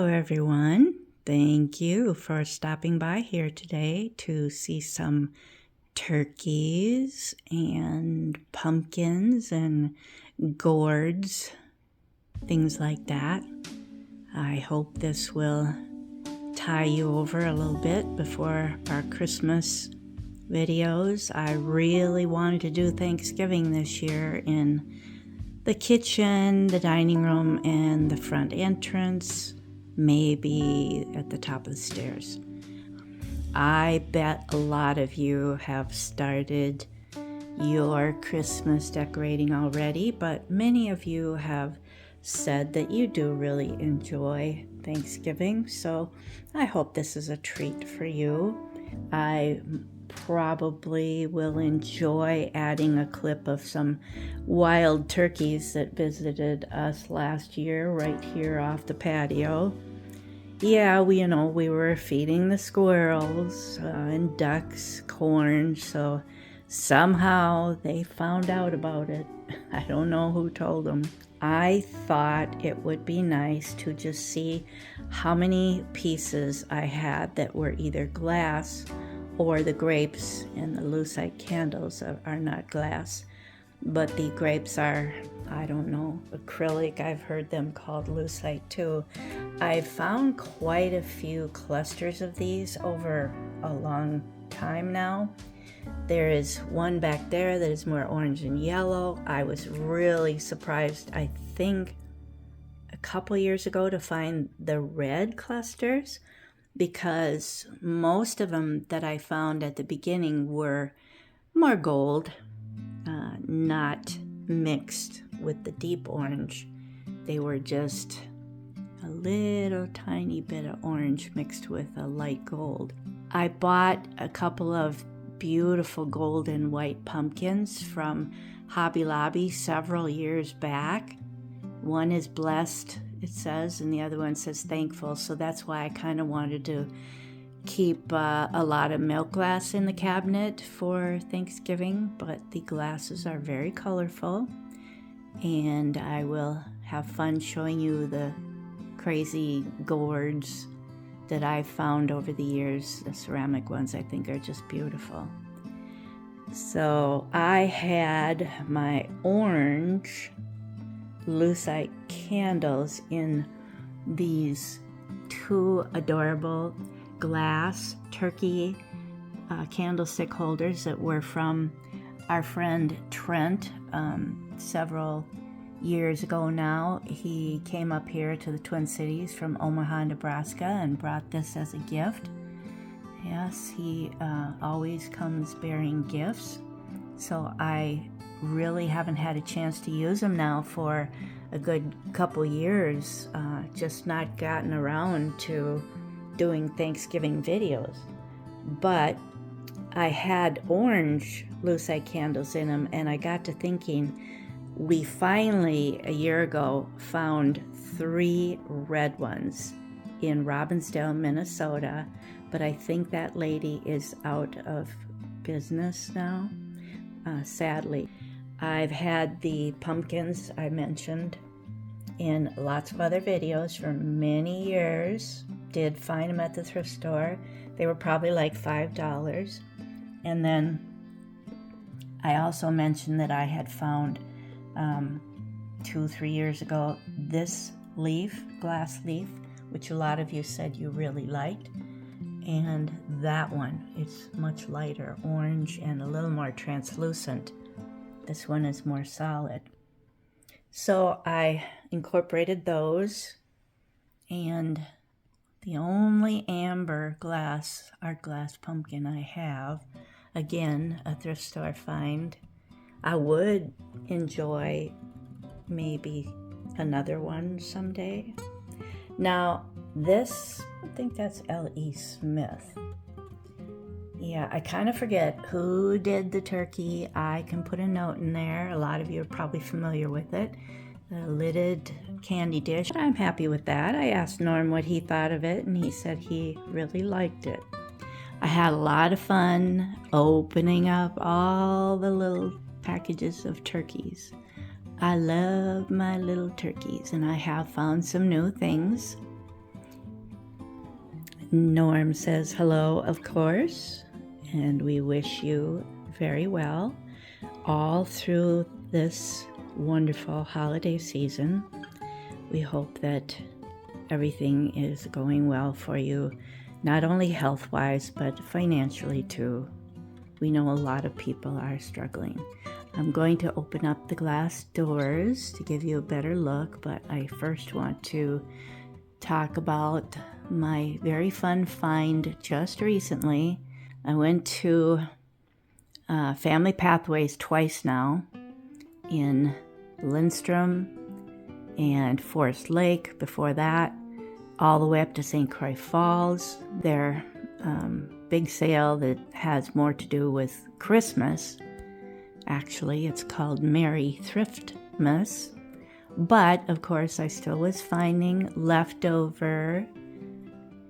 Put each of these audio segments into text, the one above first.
Hello everyone. Thank you for stopping by here today to see some turkeys and pumpkins and gourds, things like that. I hope this will tie you over a little bit before our Christmas videos. I really wanted to do Thanksgiving this year in the kitchen, the dining room, and the front entrance, maybe at the top of the stairs. I bet a lot of you have started your Christmas decorating already, but many of you have said that you do really enjoy Thanksgiving, so I hope this is a treat for you. I probably will enjoy adding a clip of some wild turkeys that visited us last year right here off the patio. Yeah, we were feeding the squirrels and ducks corn, so somehow they found out about it. I don't know who told them. I thought it would be nice to just see how many pieces I had that were either glass or the grapes, and the lucite candles are not glass, but the grapes are, I don't know, acrylic. I've heard them called lucite too. I've found quite a few clusters of these over a long time now. There is one back there that is more orange and yellow. I was really surprised, I think a couple years ago, to find the red clusters, because most of them that I found at the beginning were more gold, not mixed with the deep orange. They were just a little tiny bit of orange mixed with a light gold. I bought a couple of beautiful gold and white pumpkins from Hobby Lobby several years back. One is blessed, it says, and the other one says thankful, so that's why I kind of wanted to keep a lot of milk glass in the cabinet for Thanksgiving, but the glasses are very colorful, and I will have fun showing you the crazy gourds that I've found over the years. The ceramic ones I think are just beautiful. So I had my orange lucite candles in these two adorable glass turkey candlestick holders that were from our friend Trent several years ago now. He came up here to the Twin Cities from Omaha, Nebraska, and brought this as a gift. Yes, he always comes bearing gifts, so I really haven't had a chance to use them now for a good couple years, just not gotten around to doing Thanksgiving videos. But I had orange lucite candles in them, and I got to thinking, we finally, a year ago, found 3 red ones in Robbinsdale, Minnesota, but I think that lady is out of business now, sadly. I've had the pumpkins I mentioned in lots of other videos for many years. Did find them at the thrift store. They were probably like $5. And then I also mentioned that I had found 2-3 years ago this leaf, glass leaf, which a lot of you said you really liked. And that one, it's much lighter orange and a little more translucent. This one is more solid. So I incorporated those, and the only amber glass, art glass pumpkin I have, again, a thrift store find. I would enjoy maybe another one someday. Now this, I think that's L.E. Smith. Yeah, I kind of forget who did the turkey. I can put a note in there. A lot of you are probably familiar with it. The lidded candy dish. I'm happy with that. I asked Norm what he thought of it, and he said he really liked it. I had a lot of fun opening up all the little packages of turkeys. I love my little turkeys, and I have found some new things. Norm says hello, of course, and we wish you very well all through this wonderful holiday season. We hope that everything is going well for you, not only health-wise, but financially too. We know a lot of people are struggling. I'm going to open up the glass doors to give you a better look, but I first want to talk about my very fun find just recently. I went to Family Pathways twice now in Lindstrom and Forest Lake. Before that, all the way up to St. Croix Falls. Their big sale that has more to do with Christmas. Actually, it's called Merry Thriftmas. But, of course, I still was finding leftover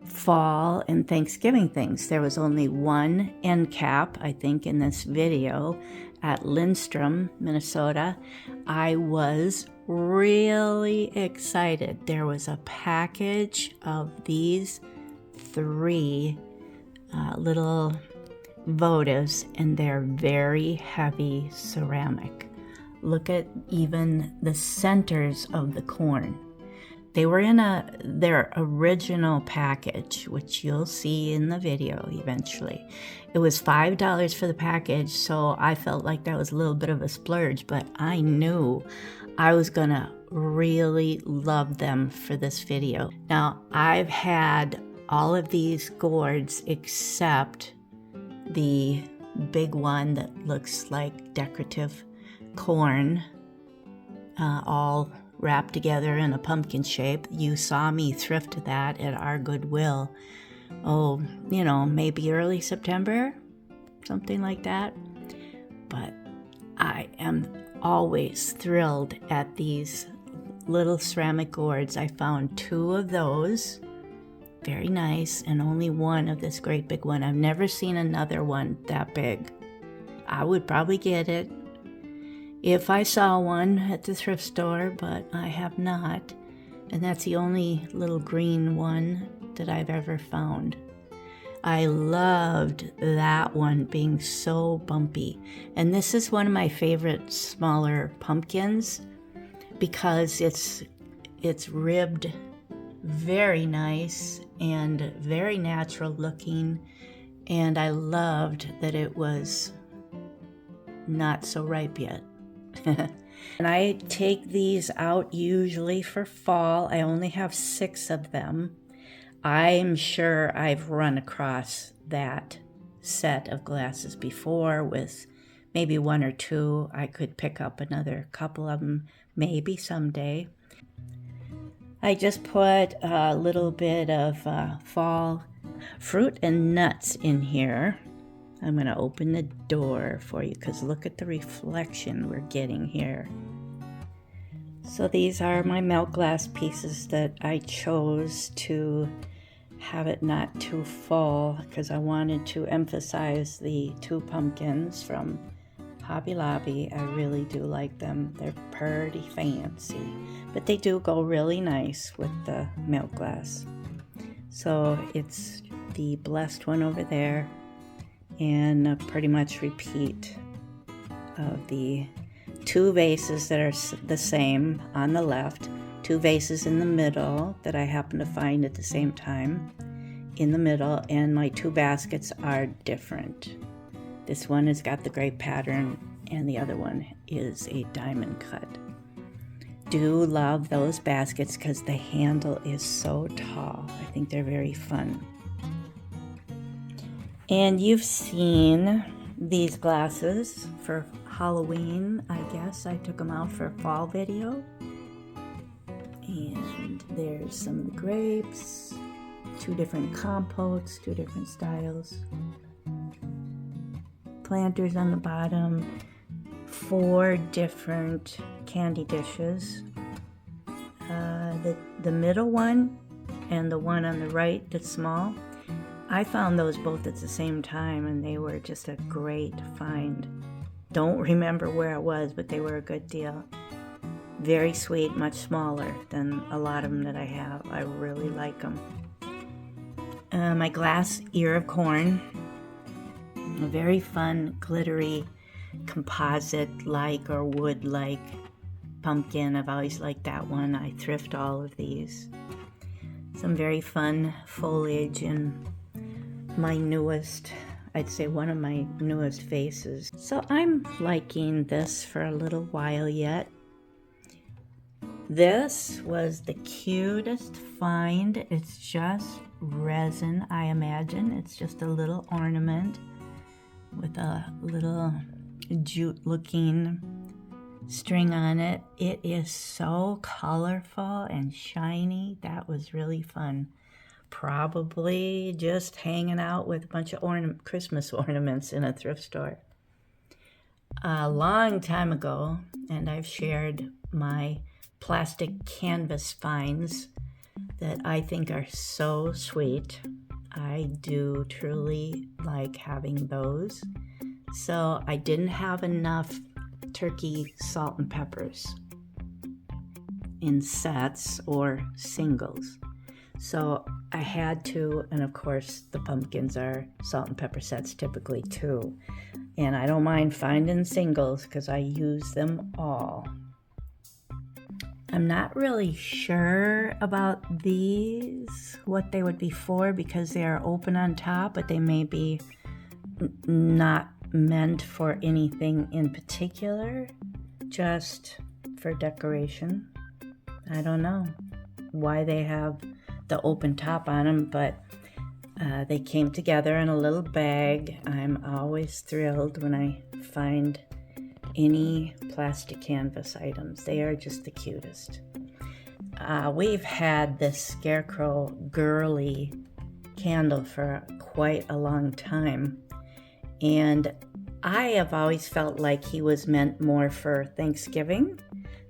fall and Thanksgiving things. There was only one end cap, I think, in this video at Lindstrom, Minnesota. I was really excited. There was a package of these 3 little votives, and they're very heavy ceramic. Look at even the centers of the corn. They were in their original package, which you'll see in the video eventually. It was $5 for the package, so I felt like that was a little bit of a splurge, but I knew I was gonna really love them for this video. Now, I've had all of these gourds except the big one that looks like decorative corn, all wrapped together in a pumpkin shape. You saw me thrift that at our Goodwill. Oh, maybe early September, something like that. But I am always thrilled at these little ceramic gourds. I found 2 of those, very nice, and only one of this great big one. I've never seen another one that big. I would probably get it if I saw one at the thrift store, but I have not. And that's the only little green one that I've ever found. I loved that one being so bumpy. And this is one of my favorite smaller pumpkins because it's ribbed very nice and very natural looking. And I loved that it was not so ripe yet. And I take these out usually for fall. I only have 6 of them. I'm sure I've run across that set of glasses before with maybe 1 or 2. I could pick up another couple of them maybe someday. I just put a little bit of fall fruit and nuts in here. I'm going to open the door for you because look at the reflection we're getting here. So these are my milk glass pieces that I chose to have it not too full because I wanted to emphasize the 2 pumpkins from Hobby Lobby. I really do like them. They're pretty fancy, but they do go really nice with the milk glass. So it's the blessed one over there, and pretty much repeat of the 2 vases that are the same on the left, 2 vases in the middle that I happen to find at the same time in the middle, and my 2 baskets are different. This one has got the grape pattern and the other one is a diamond cut. Do love those baskets because the handle is so tall. I think they're very fun. And you've seen these glasses for Halloween, I guess. I took them out for a fall video. And there's some of the grapes, 2 different compotes, 2 different styles. Planters on the bottom, 4 different candy dishes. The middle one and the one on the right that's small, I found those both at the same time and they were just a great find. Don't remember where it was, but they were a good deal. Very sweet, much smaller than a lot of them that I have. I really like them. my glass ear of corn. A very fun, glittery, composite-like or wood-like pumpkin. I've always liked that one. I thrift all of these. Some very fun foliage in my newest, I'd say one of my newest vases. So I'm liking this for a little while yet. This was the cutest find. It's just resin, I imagine. It's just a little ornament with a little jute looking string on it. It is so colorful and shiny. That was really fun. Probably just hanging out with a bunch of Christmas ornaments in a thrift store. A long time ago, and I've shared my plastic canvas finds that I think are so sweet. I do truly like having those. So I didn't have enough turkey salt and peppers in sets or singles. So I had to, and of course the pumpkins are salt and pepper sets typically too. And I don't mind finding singles because I use them all. I'm not really sure about these, what they would be for, because they are open on top, but they may be not meant for anything in particular, just for decoration. I don't know why they have the open top on them, but they came together in a little bag. I'm always thrilled when I find any plastic canvas items. They are just the cutest. We've had this Scarecrow girly candle for quite a long time, and I have always felt like he was meant more for Thanksgiving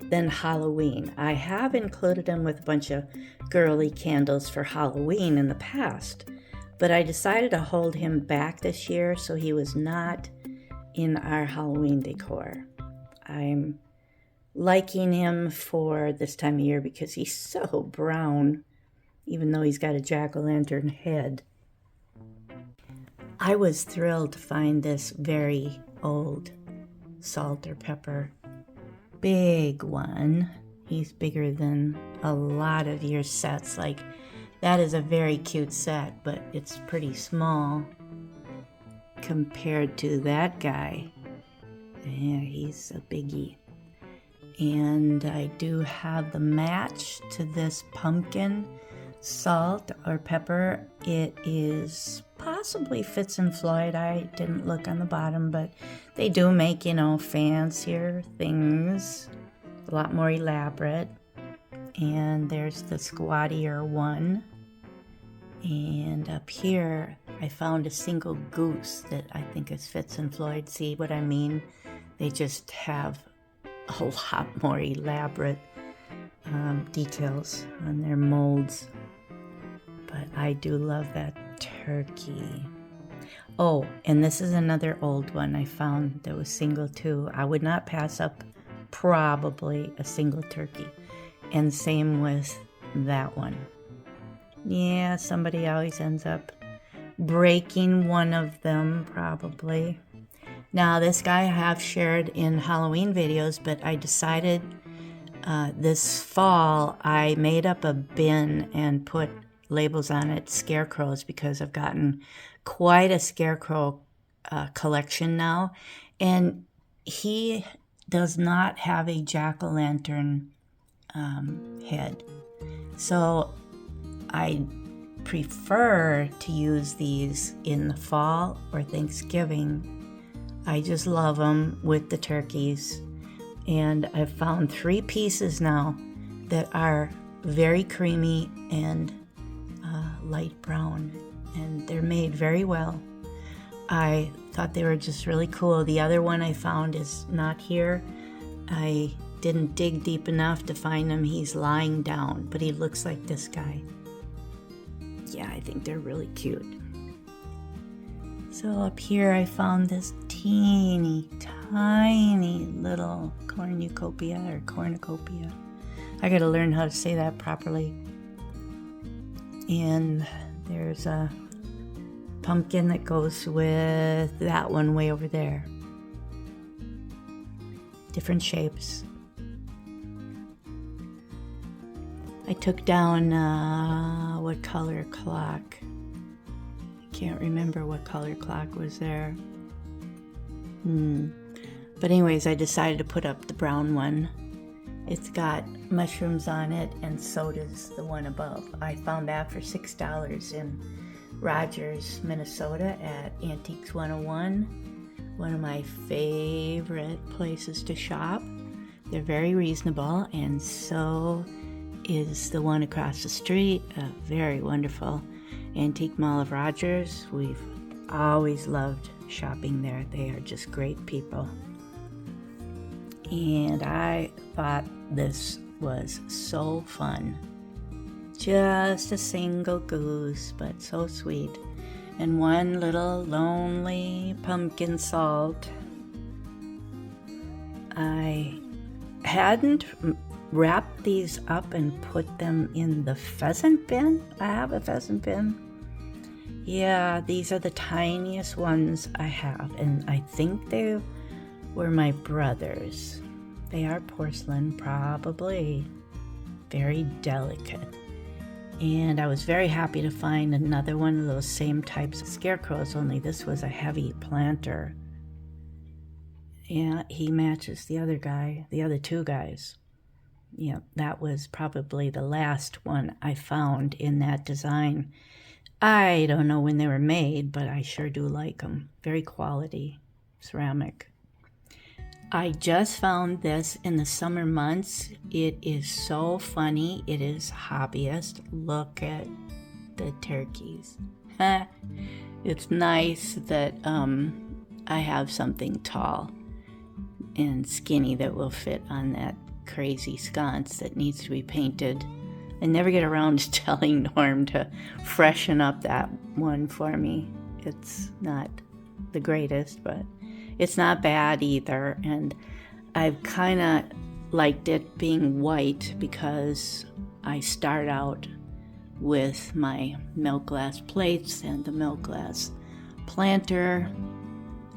than Halloween. I have included him with a bunch of girly candles for Halloween in the past, but I decided to hold him back this year so he was not in our Halloween decor. I'm liking him for this time of year because he's so brown, even though he's got a jack-o'-lantern head. I was thrilled to find this very old salt or pepper, big one. He's bigger than a lot of your sets. Like, that is a very cute set, but it's pretty small compared to that guy. Yeah, he's a biggie. And I do have the match to this pumpkin salt or pepper. It is possibly Fitz and Floyd. I didn't look on the bottom, but they do make, fancier things, a lot more elaborate. And there's the squattier one. And up here, I found a single goose that I think is Fitz and Floyd. See what I mean? They just have a lot more elaborate details on their molds. But I do love that turkey. Oh, and this is another old one I found that was single too. I would not pass up probably a single turkey. And same with that one. Yeah, somebody always ends up breaking one of them, probably. Now, this guy I have shared in Halloween videos, but I decided this fall I made up a bin and put labels on it, Scarecrows, because I've gotten quite a Scarecrow collection now. And he does not have a jack-o'-lantern head. So I prefer to use these in the fall or Thanksgiving. I just love them with the turkeys. And I've found 3 pieces now that are very creamy and light brown. And they're made very well. I thought they were just really cool. The other one I found is not here. I didn't dig deep enough to find him. He's lying down, but he looks like this guy. Yeah, I think they're really cute. So up here I found this teeny tiny little cornucopia or cornucopia. I gotta learn how to say that properly. And There's a pumpkin that goes with that one way over there. Different shapes. I took down, what color clock? I can't remember what color clock was there. But anyways, I decided to put up the brown one. It's got mushrooms on it, and so does the one above. I found that for $6 in Rogers, Minnesota at Antiques 101. One of my favorite places to shop. They're very reasonable, and so is the one across the street, a very wonderful antique mall of Rogers. We've always loved shopping there. They are just great people. And I thought this was so fun. Just a single goose, but so sweet. And one little lonely pumpkin salt. I hadn't wrapped these up and put them in the pheasant bin. I have a pheasant bin. Yeah, these are the tiniest ones I have, and I think they were my brother's. They are porcelain, probably very delicate. And I was very happy to find another one of those same types of scarecrows, only this was a heavy planter. Yeah, he matches the other guy, the other two guys. Yeah, that was probably the last one I found in that design. I don't know when they were made, but I sure do like them. Very quality ceramic. I just found this in the summer months. It is so funny. It is hobbyist. Look at the turkeys. It's nice that I have something tall and skinny that will fit on that crazy sconce that needs to be painted. I never get around to telling Norm to freshen up that one for me. It's not the greatest, but it's not bad either. And I've kind of liked it being white because I start out with my milk glass plates and the milk glass planter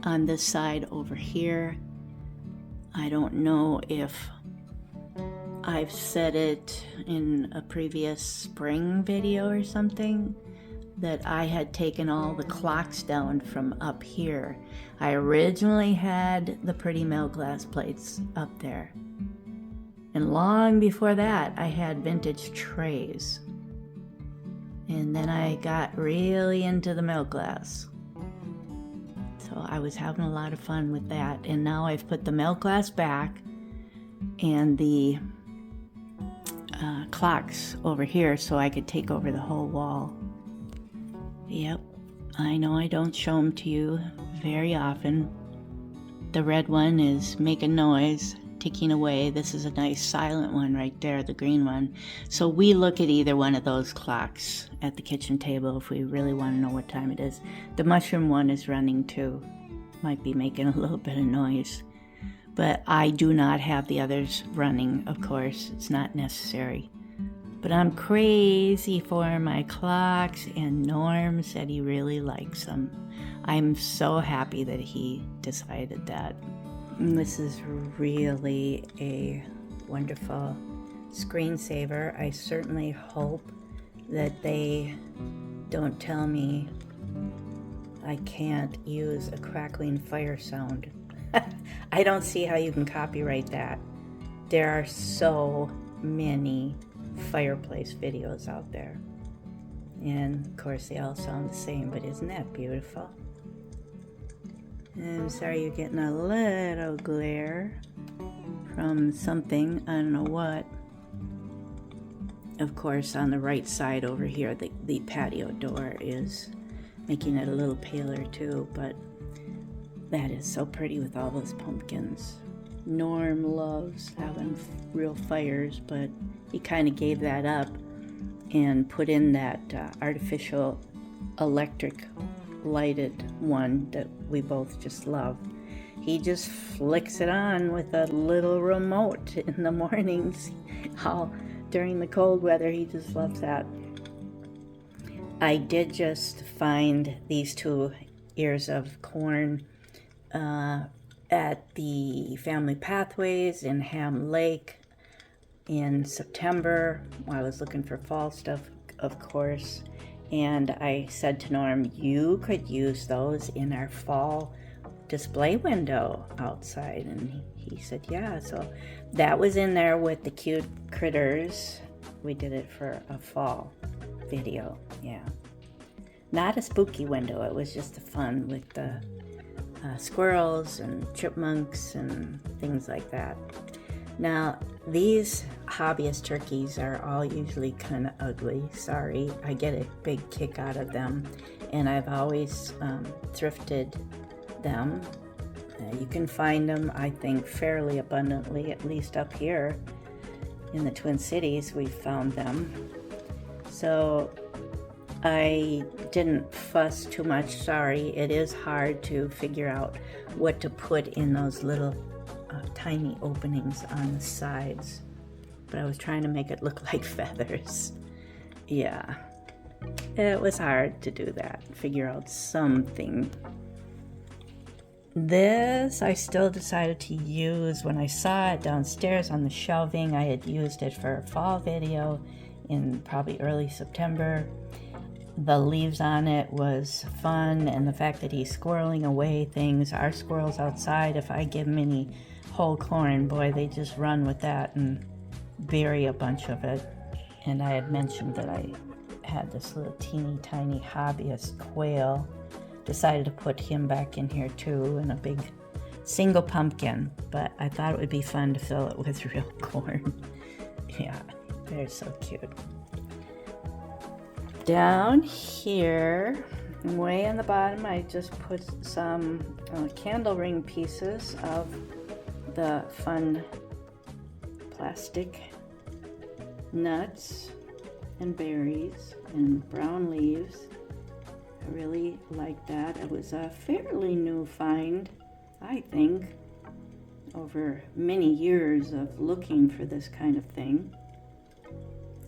on this side over here. I don't know if I've said it in a previous spring video or something, that I had taken all the clocks down from up here. I originally had the pretty milk glass plates up there. And long before that, I had vintage trays. And then I got really into the milk glass. So I was having a lot of fun with that. And now I've put the milk glass back and the clocks over here so I could take over the whole wall. Yep, I know I don't show them to you very often. The red one is making noise, ticking away. This is a nice silent one right there, the green one. So we look at either one of those clocks at the kitchen table if we really want to know what time it is. The mushroom one is running too. Might be making a little bit of noise. But I do not have the others running, of course. It's not necessary. But I'm crazy for my clocks, and Norm said he really likes them. I'm so happy that he decided that. And this is really a wonderful screensaver. I certainly hope that they don't tell me I can't use a crackling fire sound. I don't see how you can copyright that. There are so many fireplace videos out there. And of course they all sound the same, but isn't that beautiful? I'm sorry you're getting a little glare from something, I don't know what. Of course on the right side over here, the patio door is making it a little paler too, but that is so pretty with all those pumpkins. Norm loves having real fires, but he kind of gave that up and put in that artificial electric lighted one that we both just love. He just flicks it on with a little remote in the mornings. During the cold weather, he just loves that. I did just find these 2 ears of corn at the Family Pathways in Ham Lake in September. I was looking for fall stuff, of course, and I said to Norm, you could use those in our fall display window outside, and he said yeah. So that was in there with the cute critters. We did it for a fall video. Yeah, not a spooky window, it was just a fun with the squirrels and chipmunks and things like that. Now, these hobbyist turkeys are all usually kind of ugly. Sorry, I get a big kick out of them, and I've always thrifted them. You can find them, I think, fairly abundantly, at least up here in the Twin Cities, we found them. So I didn't fuss too much. Sorry, it is hard to figure out what to put in those little tiny openings on the sides, but I was trying to make it look like feathers. Yeah, it was hard to do that, figure out something. This I still decided to use when I saw it downstairs on the shelving. I had used it for a fall video in probably early September. The leaves on it was fun, and the fact that he's squirreling away things. Our squirrels outside, if I give them any whole corn, boy, they just run with that and bury a bunch of it. And I had mentioned that I had this little teeny tiny hobbyist quail. Decided to put him back in here too, and a big single pumpkin, but I thought it would be fun to fill it with real corn. Yeah, they're so cute. Down here, way in the bottom, I just put some candle ring pieces of the fun plastic nuts and berries and brown leaves. I really like that. It was a fairly new find, I think, over many years of looking for this kind of thing.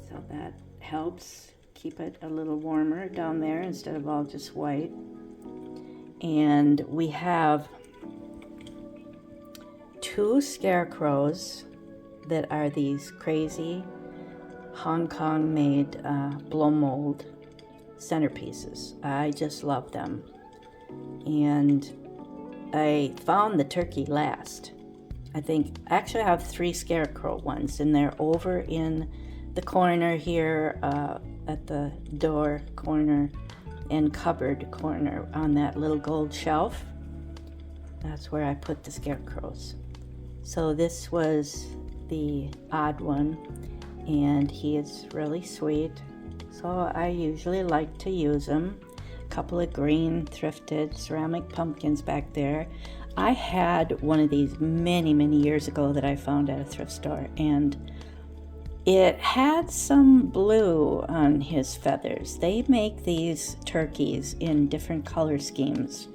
So that helps keep it a little warmer down there instead of all just white. And we have 2 scarecrows that are these crazy Hong Kong made blow mold centerpieces. I just love them. And I found the turkey last. I think actually I have 3 scarecrow ones, and they're over in the corner here at the door corner and cupboard corner on that little gold shelf. That's where I put the scarecrows. So this was the odd one, and he is really sweet. So I usually like to use them. A couple of green thrifted ceramic pumpkins back there. I had one of these many years ago that I found at a thrift store, and it had some blue on his feathers. They make these turkeys in different color schemes.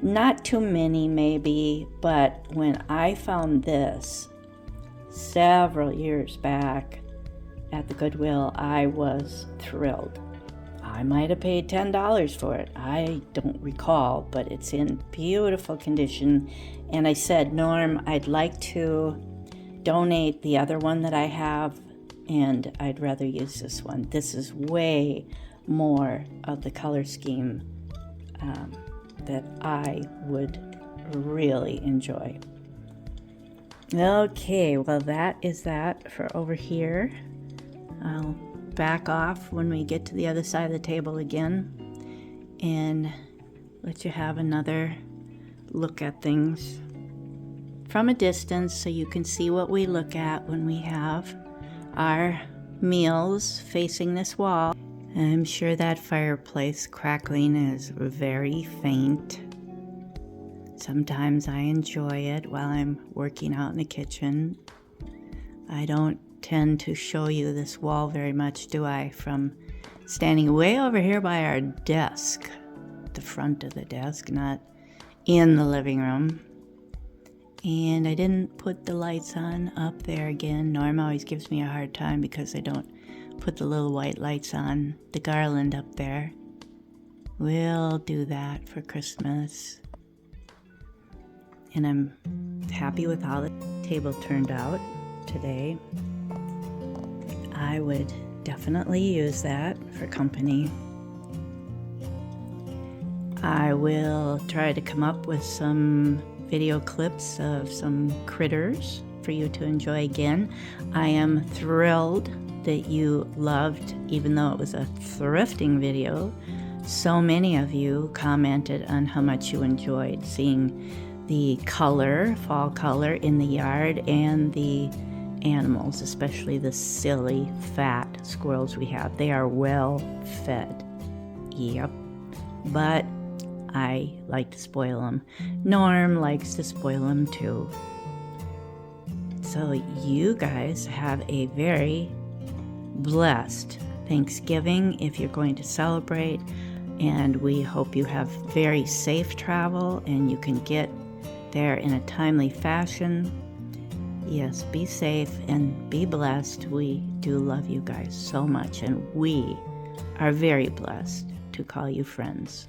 Not too many maybe, but when I found this several years back at the Goodwill, I was thrilled. I might have paid $10 for it. I don't recall, but it's in beautiful condition. And I said, Norm, I'd like to donate the other one that I have, and I'd rather use this one. This is way more of the color scheme that I would really enjoy. Okay, well that is that for over here. I'll back off when we get to the other side of the table again and let you have another look at things from a distance so you can see what we look at when we have our meals facing this wall. I'm sure that fireplace crackling is very faint. Sometimes I enjoy it while I'm working out in the kitchen. I don't tend to show you this wall very much, do I? From standing way over here by our desk, the front of the desk, not in the living room. And I didn't put the lights on up there again. Norm always gives me a hard time because I don't put the little white lights on the garland up there. We'll do that for Christmas. And I'm happy with how the table turned out today. I would definitely use that for company. I will try to come up with some video clips of some critters for you to enjoy again. I am thrilled that you loved, even though it was a thrifting video, so many of you commented on how much you enjoyed seeing the color, fall color in the yard, and the animals, especially the silly fat squirrels we have. They are well fed. Yep. But I like to spoil them. Norm likes to spoil them too. So you guys have a very blessed Thanksgiving if you're going to celebrate, and we hope you have very safe travel and you can get there in a timely fashion. Yes, be safe and be blessed. We do love you guys so much, and we are very blessed to call you friends.